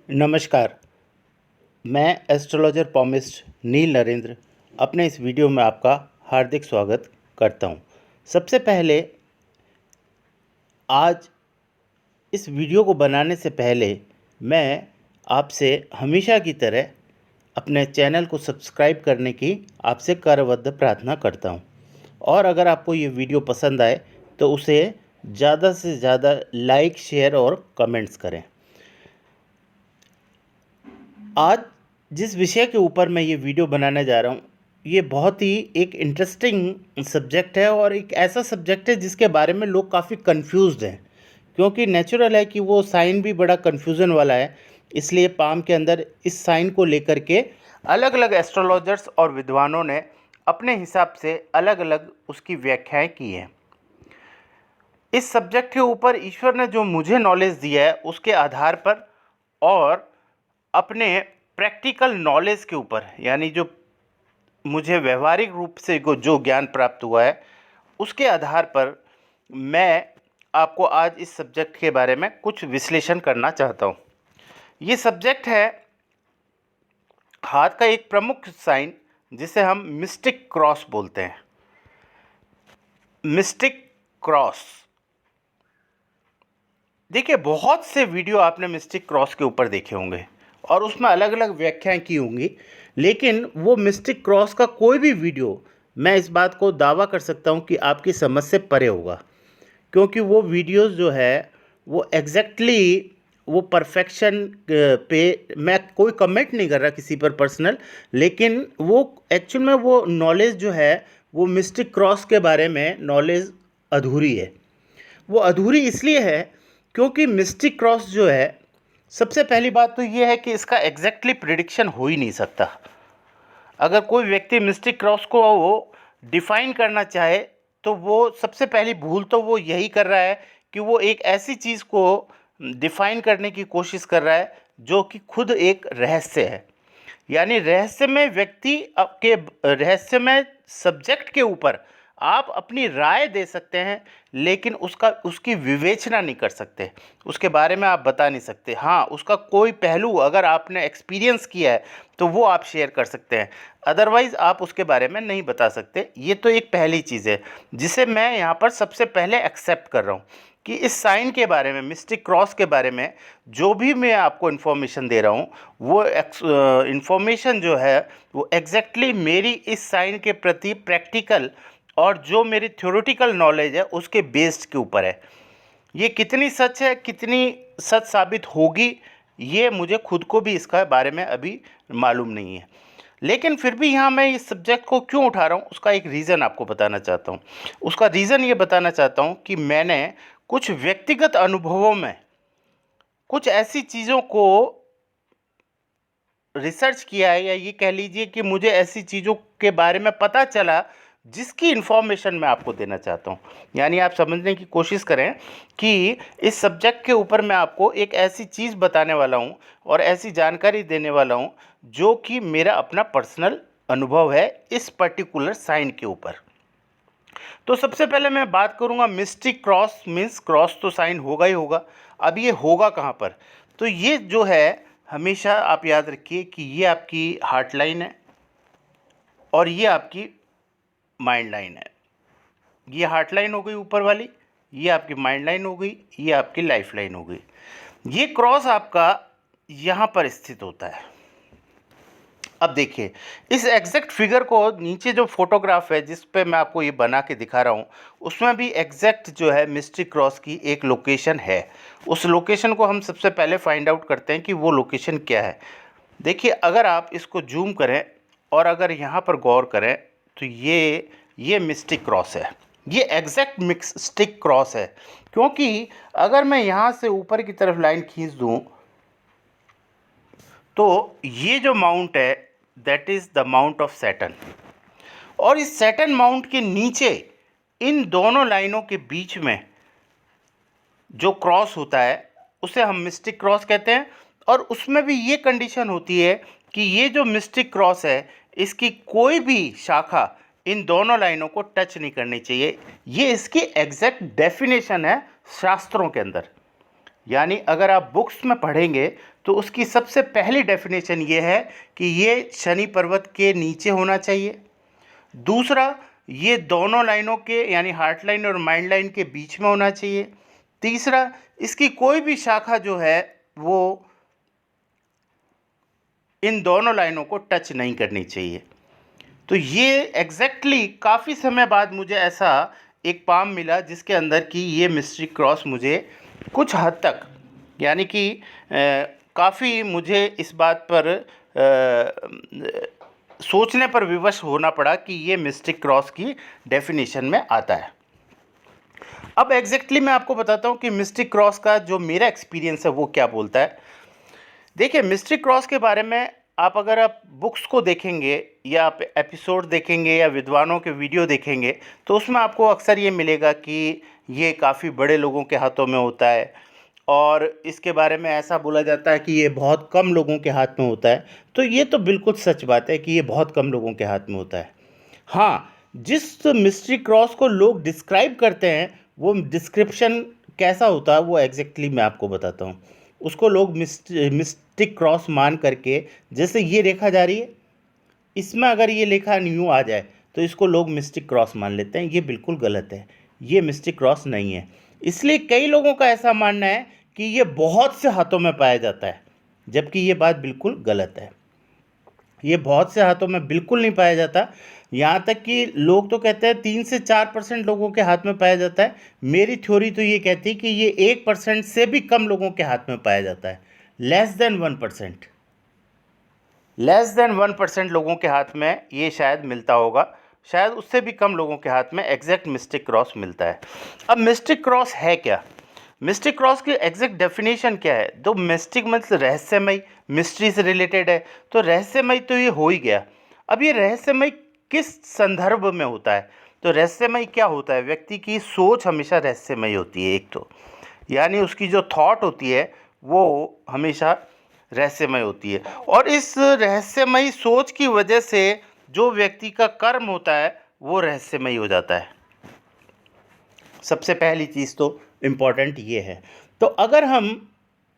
नमस्कार। मैं एस्ट्रोलॉजर पॉमिस्ट नील नरेंद्र अपने इस वीडियो में आपका हार्दिक स्वागत करता हूं। सबसे पहले आज इस वीडियो को बनाने से पहले मैं आपसे हमेशा की तरह अपने चैनल को सब्सक्राइब करने की आपसे करबद्ध प्रार्थना करता हूं। और अगर आपको ये वीडियो पसंद आए तो उसे ज़्यादा से ज़्यादा लाइक, शेयर और कमेंट्स करें। आज जिस विषय के ऊपर मैं ये वीडियो बनाने जा रहा हूँ, ये बहुत ही एक इंटरेस्टिंग सब्जेक्ट है और एक ऐसा सब्जेक्ट है जिसके बारे में लोग काफ़ी कंफ्यूज्ड हैं, क्योंकि नेचुरल है कि वो साइन भी बड़ा कंफ्यूजन वाला है। इसलिए पाम के अंदर इस साइन को लेकर के अलग अलग एस्ट्रोलॉजर्स और विद्वानों ने अपने हिसाब से अलग अलग उसकी व्याख्याएं की हैं। इस सब्जेक्ट के ऊपर ईश्वर ने जो मुझे नॉलेज दिया है उसके आधार पर और अपने प्रैक्टिकल नॉलेज के ऊपर, यानी जो मुझे व्यवहारिक रूप से जो ज्ञान प्राप्त हुआ है उसके आधार पर मैं आपको आज इस सब्जेक्ट के बारे में कुछ विश्लेषण करना चाहता हूँ। ये सब्जेक्ट है हाथ का एक प्रमुख साइन जिसे हम मिस्टिक क्रॉस बोलते हैं। मिस्टिक क्रॉस, देखिए बहुत से वीडियो आपने मिस्टिक क्रॉस के ऊपर देखे होंगे और उसमें अलग अलग व्याख्याएं की होंगी, लेकिन वो मिस्टिक क्रॉस का कोई भी वीडियो, मैं इस बात को दावा कर सकता हूँ कि आपकी समझ से परे होगा, क्योंकि वो वीडियोस जो है वो एग्जैक्टली वो परफेक्शन पे, मैं कोई कमेंट नहीं कर रहा किसी पर पर्सनल, लेकिन वो एक्चुअल में वो नॉलेज जो है वो मिस्टिक क्रॉस के बारे में नॉलेज अधूरी है। वो अधूरी इसलिए है क्योंकि मिस्टिक क्रॉस जो है, सबसे पहली बात तो ये है कि इसका एग्जैक्टली प्रिडिक्शन हो ही नहीं सकता। अगर कोई व्यक्ति मिस्टिक क्रॉस को वो डिफाइन करना चाहे तो वो सबसे पहली भूल तो वो यही कर रहा है कि वो एक ऐसी चीज़ को डिफाइन करने की कोशिश कर रहा है जो कि खुद एक रहस्य है। यानी रहस्यमय व्यक्ति के रहस्यमय सब्जेक्ट के ऊपर आप अपनी राय दे सकते हैं, लेकिन उसकी विवेचना नहीं कर सकते, उसके बारे में आप बता नहीं सकते। हाँ, उसका कोई पहलू अगर आपने एक्सपीरियंस किया है तो वो आप शेयर कर सकते हैं, अदरवाइज़ आप उसके बारे में नहीं बता सकते। ये तो एक पहली चीज़ है जिसे मैं यहाँ पर सबसे पहले एक्सेप्ट कर रहा हूँ कि इस साइन के बारे में, मिस्टिक क्रॉस के बारे में जो भी मैं आपको इन्फॉर्मेशन दे रहा हूँ वो इन्फॉर्मेशन जो है वो एग्जैक्टली मेरी इस साइन के प्रति प्रैक्टिकल और जो मेरी थ्योरेटिकल नॉलेज है उसके बेस्ड के ऊपर है। ये कितनी सच है, कितनी सच साबित होगी, ये मुझे खुद को भी इसका बारे में अभी मालूम नहीं है। लेकिन फिर भी यहाँ मैं इस सब्जेक्ट को क्यों उठा रहा हूँ उसका एक रीज़न आपको बताना चाहता हूँ। उसका रीज़न ये बताना चाहता हूँ कि मैंने कुछ व्यक्तिगत अनुभवों में कुछ ऐसी चीज़ों को रिसर्च किया है, या ये कह लीजिए कि मुझे ऐसी चीज़ों के बारे में पता चला जिसकी इन्फॉर्मेशन मैं आपको देना चाहता हूँ। यानी आप समझने की कोशिश करें कि इस सब्जेक्ट के ऊपर मैं आपको एक ऐसी चीज़ बताने वाला हूँ और ऐसी जानकारी देने वाला हूँ जो कि मेरा अपना पर्सनल अनुभव है इस पर्टिकुलर साइन के ऊपर। तो सबसे पहले मैं बात करूंगा मिस्टिक क्रॉस, मीन्स क्रॉस तो साइन होगा ही होगा। अब ये होगा कहाँ पर? तो ये जो है, हमेशा आप याद रखिए कि ये आपकी हार्ट लाइन है और ये आपकी माइंड लाइन है। ये हार्ट लाइन हो गई ऊपर वाली, ये आपकी माइंड लाइन हो गई, ये आपकी लाइफ लाइन हो गई। ये क्रॉस आपका यहाँ पर स्थित होता है। अब देखिए इस एग्जैक्ट फिगर को, नीचे जो फोटोग्राफ है जिस पे मैं आपको ये बना के दिखा रहा हूँ उसमें भी एग्जैक्ट जो है मिस्टिक क्रॉस की एक लोकेशन है। उस लोकेशन को हम सबसे पहले फाइंड आउट करते हैं कि वो लोकेशन क्या है। देखिए अगर आप इसको जूम करें और अगर यहाँ पर गौर करें तो ये मिस्टिक क्रॉस है, ये एग्जैक्ट मिस्टिक क्रॉस है। क्योंकि अगर मैं यहाँ से ऊपर की तरफ लाइन खींच दूँ तो ये जो माउंट है that is the mount of Saturn, और इस सैटर्न माउंट के नीचे इन दोनों लाइनों के बीच में जो क्रॉस होता है उसे हम मिस्टिक क्रॉस कहते हैं। और उसमें भी ये कंडीशन होती है कि ये जो मिस्टिक क्रॉस है इसकी कोई भी शाखा इन दोनों लाइनों को टच नहीं करनी चाहिए। ये इसकी एग्जैक्ट डेफिनेशन है शास्त्रों के अंदर। यानी अगर आप बुक्स में पढ़ेंगे तो उसकी सबसे पहली डेफिनेशन ये है कि ये शनि पर्वत के नीचे होना चाहिए। दूसरा, ये दोनों लाइनों के यानी हार्ट लाइन और माइंड लाइन के बीच में होना चाहिए। तीसरा, इसकी कोई भी शाखा जो है वो इन दोनों लाइनों को टच नहीं करनी चाहिए। तो ये एग्जैक्टली काफ़ी समय बाद मुझे ऐसा एक पाम मिला जिसके अंदर की ये मिस्ट्री क्रॉस मुझे कुछ हद तक यानी कि काफ़ी मुझे इस बात पर सोचने पर विवश होना पड़ा कि ये मिस्टिक क्रॉस की डेफिनेशन में आता है। अब एग्जैक्टली मैं आपको बताता हूँ कि मिस्टिक क्रॉस का जो मेरा एक्सपीरियंस है वो क्या बोलता है। देखिए, मिस्टिक क्रॉस के बारे में अगर आप बुक्स को देखेंगे या आप एपिसोड देखेंगे या विद्वानों के वीडियो देखेंगे तो उसमें आपको अक्सर ये मिलेगा कि ये काफ़ी बड़े लोगों के हाथों में होता है और इसके बारे में ऐसा बोला जाता है कि ये बहुत कम लोगों के हाथ में होता है। तो ये तो बिल्कुल सच बात है कि ये बहुत कम लोगों के हाथ में होता है। हाँ, जिस मिस्ट्री क्रॉस को लोग डिस्क्राइब करते हैं वो डिस्क्रिप्शन कैसा होता है वो एग्जैक्टली मैं आपको बताता हूँ। उसको लोग मिस्टिक क्रॉस मान करके, जैसे ये रेखा जा रही है, इसमें अगर ये रेखा न्यू आ जाए तो इसको लोग मिस्टिक क्रॉस मान लेते हैं। ये बिल्कुल गलत है, ये मिस्टिक क्रॉस नहीं है। इसलिए कई लोगों का ऐसा मानना है कि ये बहुत से हाथों में पाया जाता है, जबकि ये बात बिल्कुल गलत है। ये बहुत से हाथों में बिल्कुल नहीं पाया जाता। यहाँ तक कि लोग तो कहते हैं 3 से 4% लोगों के हाथ में पाया जाता है। मेरी थ्योरी तो ये कहती है कि ये 1% से भी कम लोगों के हाथ में पाया जाता है। लेस देन 1%, लेस देन 1% लोगों के हाथ में ये शायद मिलता होगा। शायद उससे भी कम लोगों के हाथ में एग्जैक्ट मिस्टिक क्रॉस मिलता है। अब मिस्टिक क्रॉस है क्या? मिस्टिक क्रॉस की एग्जैक्ट डेफिनेशन क्या है? तो मिस्टिक मतलब रहस्यमय, मिस्ट्री से रिलेटेड है, तो रहस्यमय तो ये हो ही गया। अब ये रहस्यमय किस संदर्भ में होता है? तो रहस्यमय क्या होता है? व्यक्ति की सोच हमेशा रहस्यमय होती है एक तो, यानी उसकी जो थॉट होती है वो हमेशा रहस्यमय होती है, और इस रहस्यमयी सोच की वजह से जो व्यक्ति का कर्म होता है वो रहस्यमयी हो जाता है। सबसे पहली चीज़ तो इम्पॉर्टेंट ये है। तो अगर हम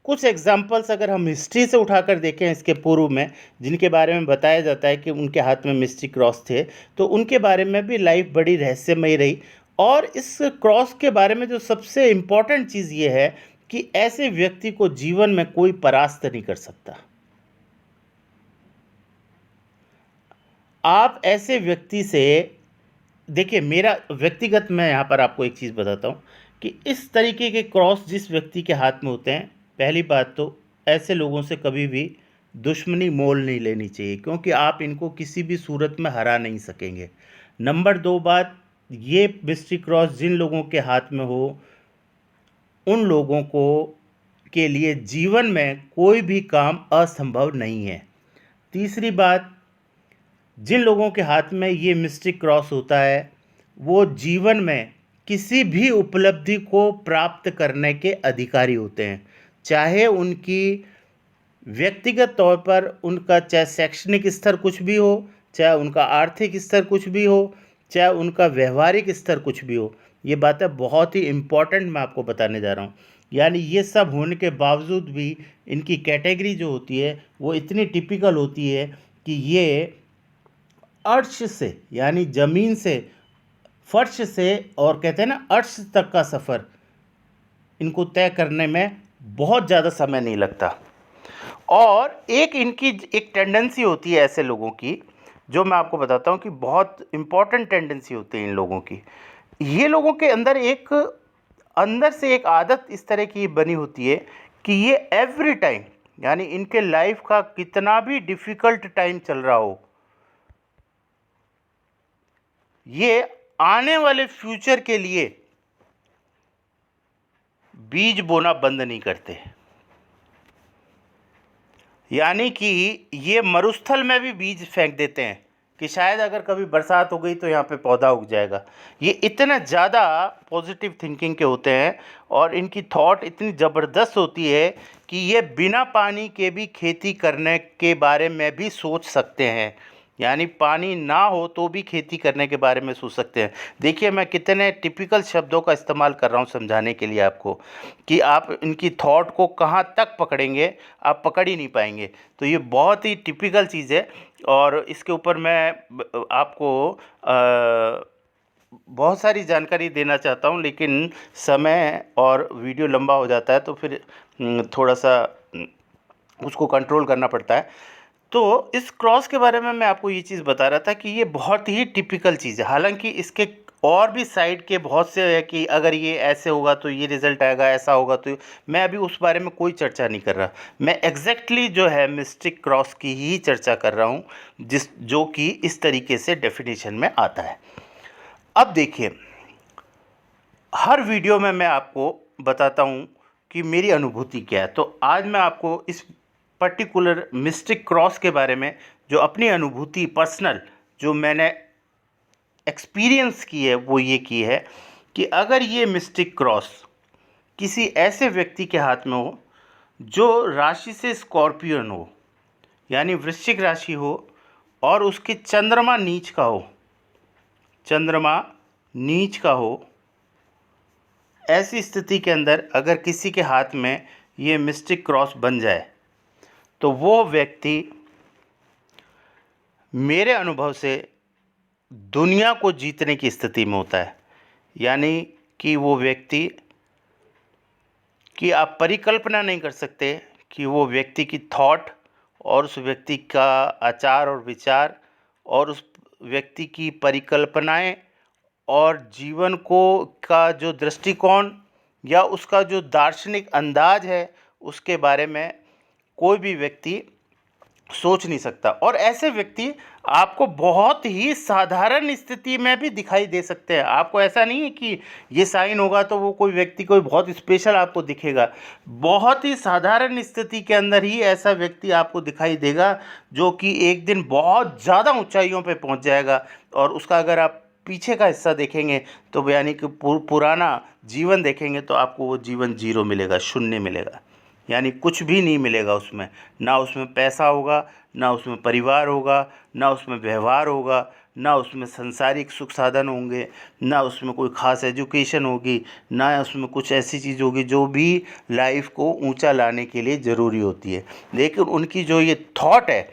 कुछ एग्जाम्पल्स अगर हम हिस्ट्री से उठाकर देखें इसके पूर्व में, जिनके बारे में बताया जाता है कि उनके हाथ में मिस्टिक क्रॉस थे, तो उनके बारे में भी लाइफ बड़ी रहस्यमयी रही। और इस क्रॉस के बारे में जो सबसे इम्पॉर्टेंट चीज़ ये है कि ऐसे व्यक्ति को जीवन में कोई परास्त नहीं कर सकता। आप ऐसे व्यक्ति से देखिए, मेरा व्यक्तिगत, मैं यहाँ पर आपको एक चीज़ बताता हूँ कि इस तरीके के क्रॉस जिस व्यक्ति के हाथ में होते हैं, पहली बात तो ऐसे लोगों से कभी भी दुश्मनी मोल नहीं लेनी चाहिए, क्योंकि आप इनको किसी भी सूरत में हरा नहीं सकेंगे। नंबर 2 बात, ये मिस्ट्री क्रॉस जिन लोगों के हाथ में हो उन लोगों को के लिए जीवन में कोई भी काम असंभव नहीं है। तीसरी बात, जिन लोगों के हाथ में ये मिस्टिक क्रॉस होता है वो जीवन में किसी भी उपलब्धि को प्राप्त करने के अधिकारी होते हैं, चाहे उनकी व्यक्तिगत तौर पर उनका चाहे शैक्षणिक स्तर कुछ भी हो, चाहे उनका आर्थिक स्तर कुछ भी हो, चाहे उनका व्यवहारिक स्तर कुछ भी हो। ये बातें बहुत ही इम्पॉर्टेंट मैं आपको बताने जा रहा हूँ। यानी ये सब होने के बावजूद भी इनकी कैटेगरी जो होती है वो इतनी टिपिकल होती है कि ये अर्श से यानी ज़मीन से, फर्श से, और कहते हैं ना अर्श तक का सफ़र इनको तय करने में बहुत ज़्यादा समय नहीं लगता। और एक इनकी एक टेंडेंसी होती है ऐसे लोगों की, जो मैं आपको बताता हूँ कि बहुत इम्पॉर्टेंट टेंडेंसी होती है इन लोगों की। ये लोगों के अंदर से एक आदत इस तरह की बनी होती है कि ये एवरी टाइम, यानी इनके लाइफ का कितना भी डिफ़िकल्ट टाइम चल रहा हो, ये आने वाले फ्यूचर के लिए बीज बोना बंद नहीं करते। यानी कि ये मरुस्थल में भी बीज फेंक देते हैं कि शायद अगर कभी बरसात हो गई तो यहाँ पे पौधा उग जाएगा। ये इतना ज़्यादा पॉजिटिव थिंकिंग के होते हैं और इनकी थॉट इतनी ज़बरदस्त होती है कि ये बिना पानी के भी खेती करने के बारे में भी सोच सकते हैं। यानी पानी ना हो तो भी खेती करने के बारे में सोच सकते हैं। देखिए मैं कितने टिपिकल शब्दों का इस्तेमाल कर रहा हूँ समझाने के लिए आपको, कि आप इनकी थॉट को कहाँ तक पकड़ेंगे, आप पकड़ ही नहीं पाएंगे। तो ये बहुत ही टिपिकल चीज़ है, और इसके ऊपर मैं आपको बहुत सारी जानकारी देना चाहता हूँ, लेकिन समय और वीडियो लंबा हो जाता है, तो फिर थोड़ा सा उसको कंट्रोल करना पड़ता है। तो इस क्रॉस के बारे में मैं आपको ये चीज़ बता रहा था कि ये बहुत ही टिपिकल चीज़ है। हालांकि इसके और भी साइड के बहुत से है कि अगर ये ऐसे होगा तो ये रिज़ल्ट आएगा, ऐसा होगा तो मैं अभी उस बारे में कोई चर्चा नहीं कर रहा। मैं एग्जैक्टली जो है मिस्टिक क्रॉस की ही चर्चा कर रहा हूँ, जो कि इस तरीके से डेफिनेशन में आता है। अब देखिए, हर वीडियो में मैं आपको बताता हूँ कि मेरी अनुभूति क्या है। तो आज मैं आपको इस पर्टिकुलर मिस्टिक क्रॉस के बारे में जो अपनी अनुभूति पर्सनल जो मैंने एक्सपीरियंस की है वो ये की है कि अगर ये मिस्टिक क्रॉस किसी ऐसे व्यक्ति के हाथ में हो जो राशि से स्कॉर्पियन हो, यानी वृश्चिक राशि हो, और उसके चंद्रमा नीच का हो, चंद्रमा नीच का हो, ऐसी स्थिति के अंदर अगर किसी के हाथ में ये मिस्टिक क्रॉस बन जाए तो वो व्यक्ति मेरे अनुभव से दुनिया को जीतने की स्थिति में होता है। यानी कि वो व्यक्ति की आप परिकल्पना नहीं कर सकते कि वो व्यक्ति की थॉट और उस व्यक्ति का आचार और विचार और उस व्यक्ति की परिकल्पनाएं और जीवन को का जो दृष्टिकोण या उसका जो दार्शनिक अंदाज है उसके बारे में कोई भी व्यक्ति सोच नहीं सकता। और ऐसे व्यक्ति आपको बहुत ही साधारण स्थिति में भी दिखाई दे सकते हैं। आपको ऐसा नहीं है कि ये साइन होगा तो वो कोई व्यक्ति कोई बहुत स्पेशल आपको दिखेगा। बहुत ही साधारण स्थिति के अंदर ही ऐसा व्यक्ति आपको दिखाई देगा जो कि एक दिन बहुत ज़्यादा ऊंचाइयों पे पहुंच जाएगा। और उसका अगर आप पीछे का हिस्सा देखेंगे तो यानी कि पुराना जीवन देखेंगे तो आपको वो जीवन जीरो मिलेगा, शून्य मिलेगा। यानी कुछ भी नहीं मिलेगा उसमें, ना उसमें पैसा होगा, ना उसमें परिवार होगा, ना उसमें व्यवहार होगा, ना उसमें सांसारिक सुख साधन होंगे, ना उसमें कोई ख़ास एजुकेशन होगी, ना उसमें कुछ ऐसी चीज़ होगी जो भी लाइफ को ऊंचा लाने के लिए ज़रूरी होती है। लेकिन उनकी जो ये थॉट है,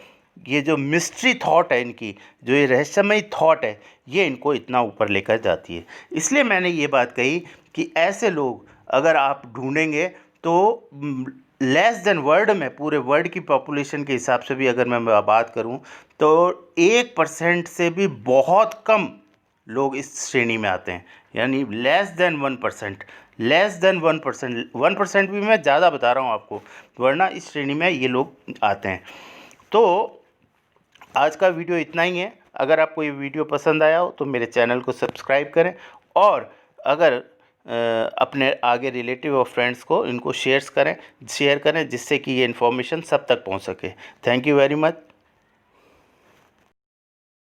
ये जो मिस्ट्री थॉट है इनकी, जो ये रहस्यमयी थॉट है, ये इनको इतना ऊपर लेकर जाती है। इसलिए मैंने ये बात कही कि ऐसे लोग अगर आप ढूंढेंगे तो लेस देन वर्ल्ड में, पूरे वर्ल्ड की पॉपुलेशन के हिसाब से भी अगर मैं बात करूं तो 1% से भी बहुत कम लोग इस श्रेणी में आते हैं। यानी लेस देन 1%, लेस देन 1%, 1% भी मैं ज़्यादा बता रहा हूं आपको, वरना इस श्रेणी में ये लोग आते हैं। तो आज का वीडियो इतना ही है। अगर आपको ये वीडियो पसंद आया हो तो मेरे चैनल को सब्सक्राइब करें, और अगर अपने आगे रिलेटिव और फ्रेंड्स को इनको शेयर करें जिससे कि ये इन्फॉर्मेशन सब तक पहुंच सके। Thank you very much.